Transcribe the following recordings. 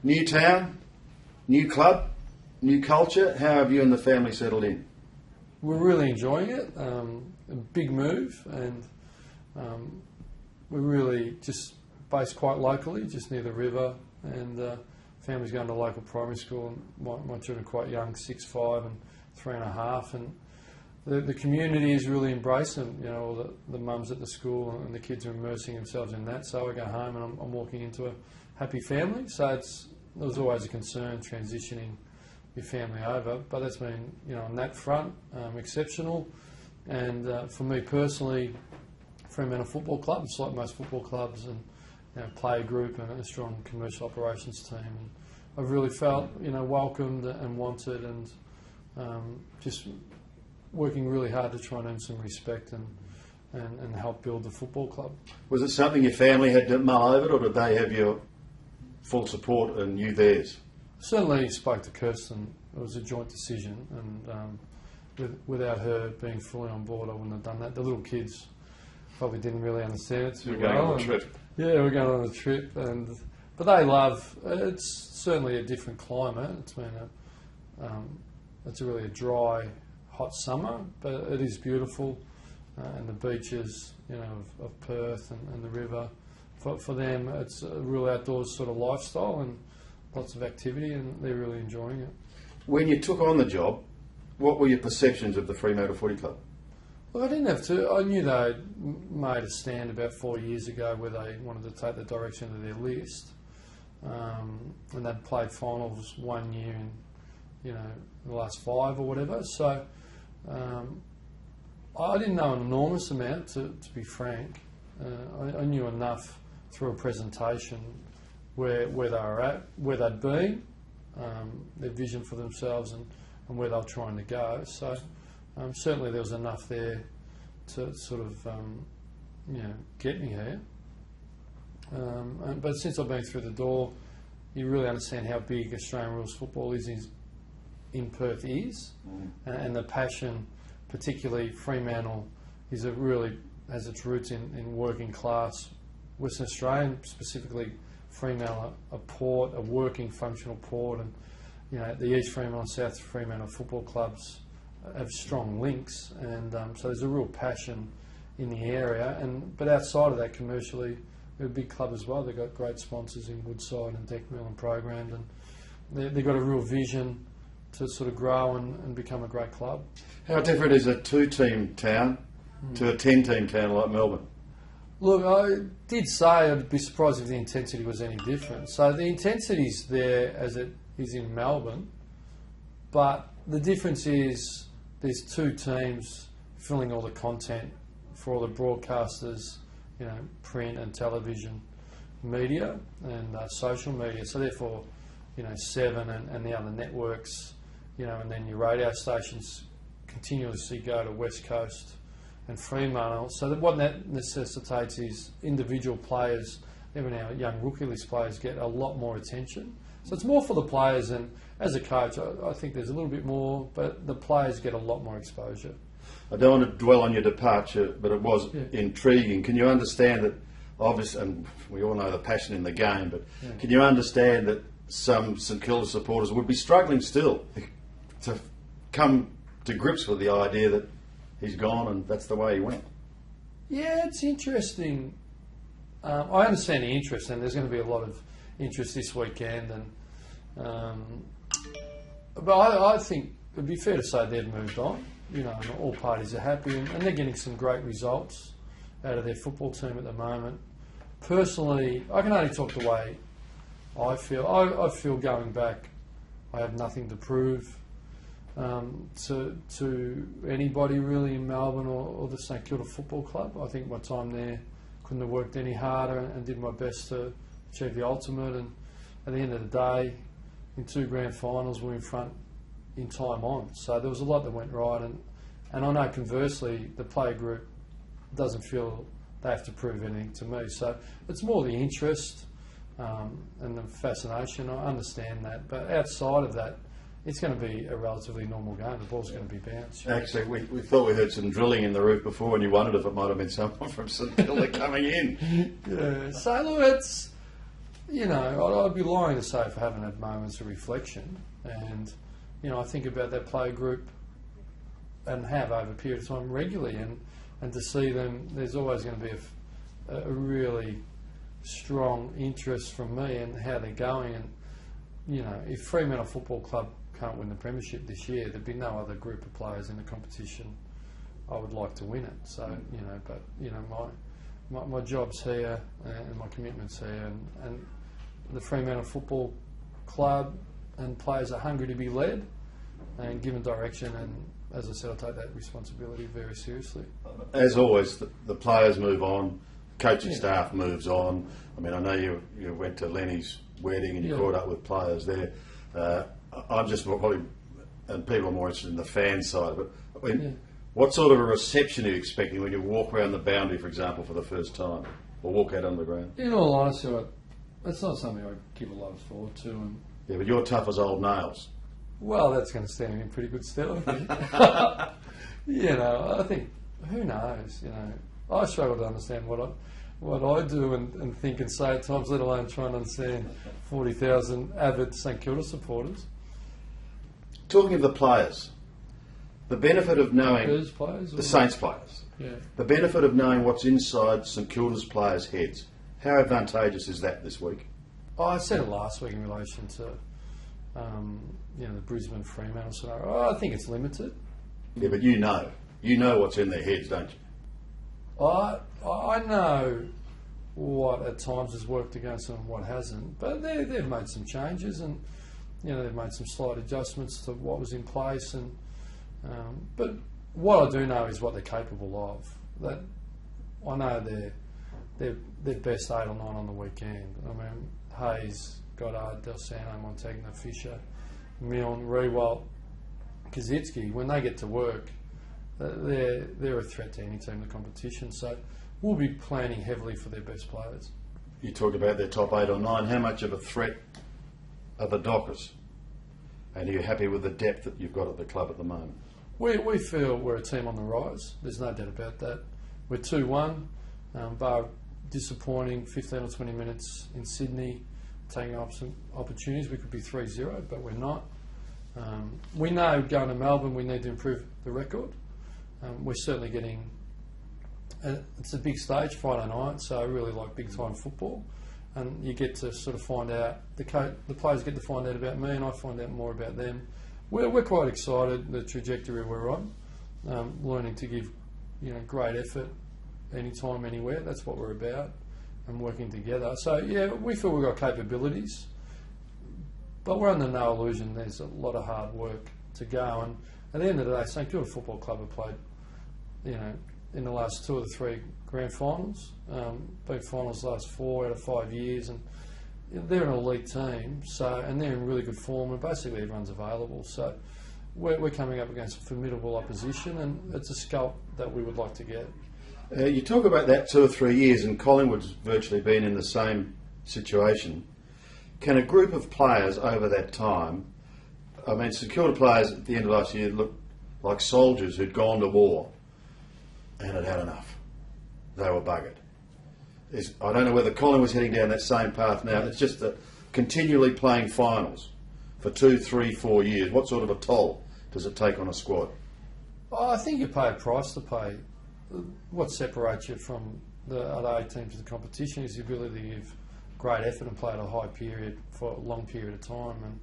New town, new club, new culture. How have you and the family settled in? We're really enjoying it. A big move, and we're really just based quite locally, just near the river. And family's going to local primary school. And my children are quite young, 6, 5, and 3.5. And the community is really embracing. You know, all the mums at the school and the kids are immersing themselves in that. So I go home and I'm walking into a happy family. So there was always a concern transitioning your family over, but that's been, you know, on that front, exceptional. And for me personally, Fremantle Football Club, it's like most football clubs, and you know, play group and a strong commercial operations team. And I've really felt, you know, welcomed and wanted, and just working really hard to try and earn some respect and help build the football club. Was it something your family had to mull over, or did they have your full support and you theirs? Certainly spoke to Kirsten. It was a joint decision, and without her being fully on board, I wouldn't have done that. The little kids probably didn't really understand it too well. We're going on a trip. Yeah, we're going on a trip, but they love. It's certainly a different climate. It's been it's really a dry, hot summer, but it is beautiful, and the beaches, you know, of Perth and the river. For them, it's a real outdoors sort of lifestyle and lots of activity, and they're really enjoying it. When you took on the job, what were your perceptions of the Fremantle Footy Club? Well, I didn't have to. I knew they'd made a stand about 4 years ago where they wanted to take the direction of their list, and they'd played finals 1 year in, you know, the last 5 or whatever. So I didn't know an enormous amount, to be frank. I knew enough through a presentation where they were at, where they'd been, their vision for themselves, and where they were trying to go. So certainly there was enough there to sort of you know, get me here. But since I've been through the door, you really understand how big Australian rules football is in Perth is, and the passion, particularly Fremantle, is really has its roots in working class Western Australia, specifically Fremantle, a port, a working functional port, and you know, the East Fremantle and South Fremantle football clubs have strong links, and so there's a real passion in the area. But outside of that, commercially, they're a big club as well. They've got great sponsors in Woodside and Deckmill and Programmed, and they've got a real vision to sort of grow and become a great club. How different is a 2-team town to a 10-team town like Melbourne? Look, I did say I'd be surprised if the intensity was any different. So the intensity's there as it is in Melbourne, but the difference is there's 2 teams filling all the content for all the broadcasters, you know, print and television media and social media. So therefore, you know, 7 and the other networks, you know, and then your radio stations continuously go to West Coast and Fremantle. So what that necessitates is individual players, even our young rookie list players, get a lot more attention. So it's more for the players, and as a coach, I think there's a little bit more, but the players get a lot more exposure. I don't want to dwell on your departure, but it was intriguing. Can you understand that, obviously, and we all know the passion in the game, but can you understand that some St Kilda supporters would be struggling still to come to grips with the idea that he's gone and that's the way he went? Yeah, it's interesting. I understand the interest, and there's going to be a lot of interest this weekend. But I think it'd be fair to say they've moved on. You know, and all parties are happy, and they're getting some great results out of their football team at the moment. Personally, I can only talk the way I feel. I feel going back, I have nothing to prove to anybody really in Melbourne or the St Kilda Football Club. I think my time there couldn't have worked any harder, and did my best to achieve the ultimate. And at the end of the day, in 2 grand finals, we're in front in time on. So there was a lot that went right, and I know conversely the player group doesn't feel they have to prove anything to me. So it's more the interest and the fascination. I understand that, but outside of that, it's going to be a relatively normal game. The ball's going to be bounced. Actually, we thought we heard some drilling in the roof before, and you wondered if it might have been someone from St Kilda coming in. Yeah. So look, You know, I'd be lying to say if I haven't had moments of reflection, and I think about that player group and have over a period of time regularly, and to see them, there's always going to be a really strong interest from me in how they're going. And if Fremantle Football Club can't win the premiership this year, there'd be no other group of players in the competition I would like to win it. So my job's here and my commitment's here, and the Fremantle Football Club and players are hungry to be led and given direction, and as I said, I take that responsibility very seriously. As always, the players move on, coaching staff moves on. I mean, I know you went to Lenny's wedding and you caught up with players there. I'm just probably, and people are more interested in the fan side, but what sort of a reception are you expecting when you walk around the boundary, for example, for the first time, or walk out on the ground? In all honesty, it's not something I give a lot of thought to. And yeah, but you're tough as old nails. Well, that's going to stand me in pretty good stead, I think. I think, who knows? I struggle to understand what I do and think and say at times, let alone try and understand 40,000 avid St Kilda supporters. Talking of the players, the benefit of knowing the Saints players, the benefit of knowing what's inside St Kilda's players' heads, how advantageous is that this week? I said it last week in relation to the Brisbane Fremantle scenario. I think it's limited. Yeah, but you know what's in their heads, don't you? I know what at times has worked against them and what hasn't, but they've made some changes, and they've made some slight adjustments to what was in place, and but what I do know is what they're capable of. That I know they're best 8 or 9 on the weekend. I mean, Hayes, Goddard, Del Santo, Montagna, Fisher, Milne, Rewalt, Kazitsky, when they get to work, they're a threat to any team in the competition. So we'll be planning heavily for their best players. You talked about their top 8 or 9. How much of a threat are the Dockers? And are you happy with the depth that you've got at the club at the moment? We feel we're a team on the rise. There's no doubt about that. We're 2-1, bar disappointing 15 or 20 minutes in Sydney, taking up some opportunities. We could be 3-0, but we're not. We know going to Melbourne we need to improve the record. We're certainly getting... it's a big stage, Friday night, so I really like big-time football. And you get to sort of find out, the players get to find out about me, and I find out more about them. We're quite excited, the trajectory we're on, learning to give great effort anytime, anywhere. That's what we're about, and working together. So, yeah, we feel we've got capabilities, but we're under no illusion there's a lot of hard work to go. And at the end of the day, St Kilda Football Club have played, in the last 2 or 3 grand finals, big finals the last 4 out of 5 years, and they're an elite team, and they're in really good form, and basically everyone's available. So we're coming up against formidable opposition, and it's a sculpt that we would like to get. You talk about that 2 or 3 years, and Collingwood's virtually been in the same situation. Can a group of players over that time, I mean, St Kilda players at the end of last year looked like soldiers who'd gone to war and had had enough. They were buggered. I don't know whether Collingwood's heading down that same path now. It's just that continually playing finals for 2, 3, 4 years, what sort of a toll does it take on a squad? I think you pay a price to pay. What separates you from the other 8 teams in the competition is the ability to give great effort and play at a high period for a long period of time.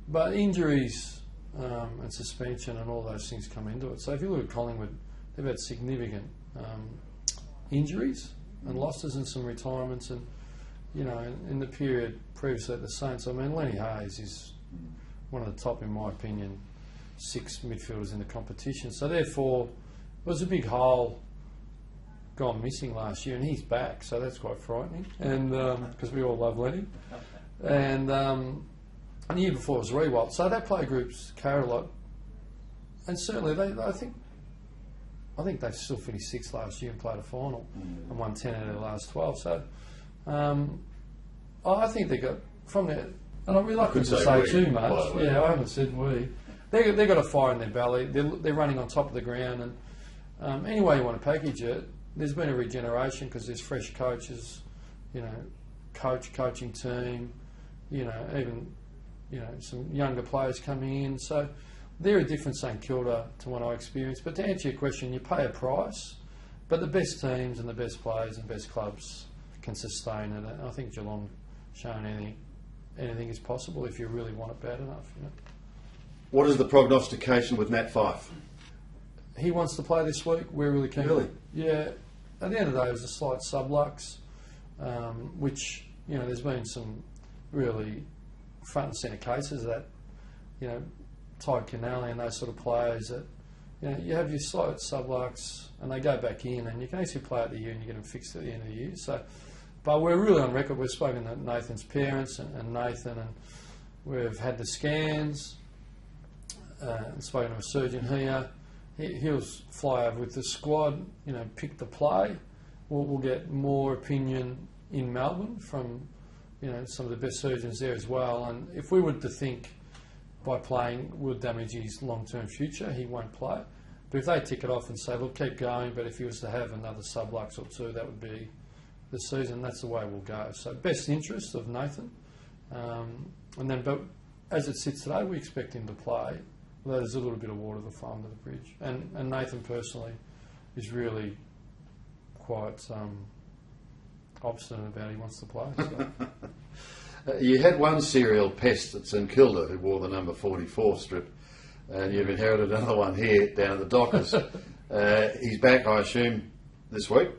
But injuries and suspension and all those things come into it. So if you look at Collingwood, they've had significant injuries and losses and some retirements, and in the period previously at the Saints, I mean, Lenny Hayes is one of the top, in my opinion, 6 midfielders in the competition. So therefore, it was a big hole gone missing last year, and he's back, so that's quite frightening. And because we all love Lenny, and the year before it was Rewalt. So that player groups carry a lot, and certainly I think they still finished 6th last year and played a final and won 10 out of the last 12. So I think they got from there, and I'm reluctant to say too much. Yeah, I haven't said we. They've got a fire in their belly. They're running on top of the ground, and any way you want to package it, there's been a regeneration because there's fresh coaches, coaching team, even some younger players coming in. So they're a different St Kilda to what I experienced. But to answer your question, you pay a price, but the best teams and the best players and best clubs can sustain it. And I think Geelong shown anything is possible if you really want it bad enough. What is the prognostication with Nat Fyfe? He wants to play this week. We're really keen. Really? Yeah. At the end of the day, it was a slight sublux, which, there's been some really front and centre cases that, Ty Canali and those sort of players that, you have your slight sublux and they go back in and you can actually play out the year and you get them fixed at the end of the year. So, but we're really on record. We've spoken to Nathan's parents and Nathan, and we've had the scans and spoken to a surgeon here. He'll fly over with the squad, pick the play. We'll get more opinion in Melbourne from, some of the best surgeons there as well. And if we were to think by playing will damage his long-term future, he won't play. But if they tick it off and say, look, keep going, but if he was to have another sublux or two, that would be the season. That's the way we'll go. So best interest of Nathan. But as it sits today, we expect him to play. Although there's a little bit of water to flow under the bridge. And Nathan personally is really quite obstinate about he wants to play. So. You had one serial pest at St Kilda who wore the number 44 strip, and you've inherited another one here down at the Dockers. He's back, I assume, this week?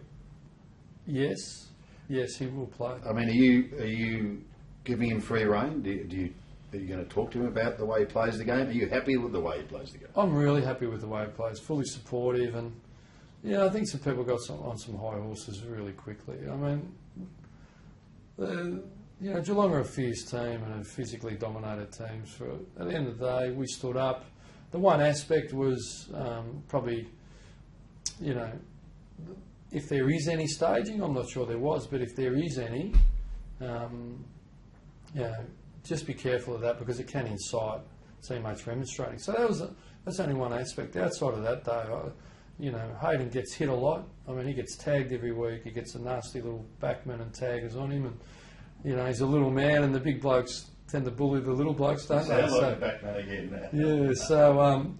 Yes, he will play. I mean, are you giving him free rein? Are you going to talk to him about the way he plays the game? Are you happy with the way he plays the game? I'm really happy with the way he plays, fully supportive, and I think some people got on some high horses really quickly. I mean, Geelong are a fierce team and a physically dominated team. At the end of the day, we stood up. The one aspect was probably, if there is any staging, I'm not sure there was, but if there is any, just be careful of that because it can incite teammates remonstrating. So that's only one aspect. Outside of that, though, Hayden gets hit a lot. I mean, he gets tagged every week. He gets a nasty little backman and taggers on him, and he's a little man, and the big blokes tend to bully the little blokes, don't they? Like a backman again. Yeah. So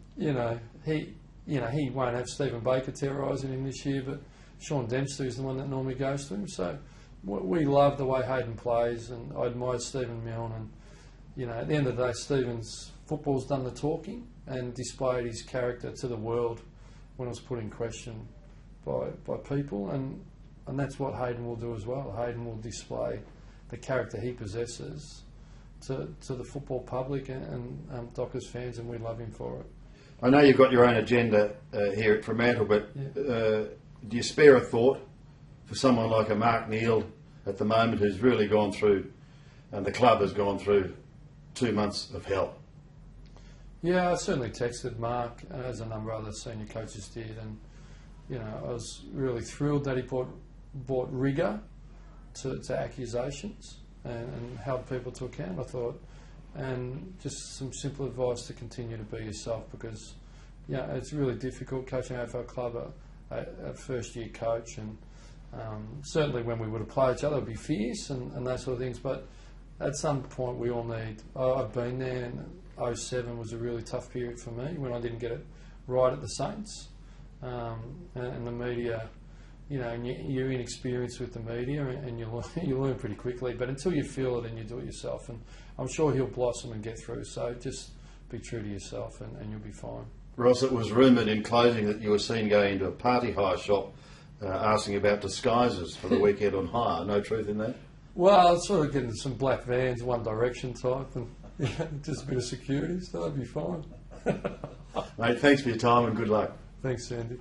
he won't have Stephen Baker terrorising him this year, but Sean Dempster is the one that normally goes to him. So we love the way Hayden plays, and I admire Stephen Milne. And at the end of the day, Stephen's football's done the talking and displayed his character to the world when it was put in question by people, and that's what Hayden will do as well. Hayden will display the character he possesses to the football public and Dockers fans, and we love him for it. I know you've got your own agenda here at Fremantle, but do you spare a thought for someone like a Mark Neal at the moment who's really gone through, and the club has gone through 2 months of hell? Yeah, I certainly texted Mark, as a number of other senior coaches did, and I was really thrilled that he brought rigour to accusations and held people to account, I thought, and just some simple advice to continue to be yourself, because it's really difficult coaching AFL club, a first year coach, and certainly when we would have played each other it would be fierce and those sort of things, but at some point we all need, I've been there, and 07 was a really tough period for me when I didn't get it right at the Saints, and the media, and you're inexperienced with the media, and you learn pretty quickly, but until you feel it and you do it yourself, and I'm sure he'll blossom and get through, so just be true to yourself and you'll be fine. Ross, it was rumoured in closing that you were seen going into a party hire shop asking about disguises for the weekend on hire. No truth in that? Well, I was sort of getting some black vans, One Direction type, and just a bit of security, so that'd be fine. Mate, thanks for your time and good luck. Thanks, Sandy.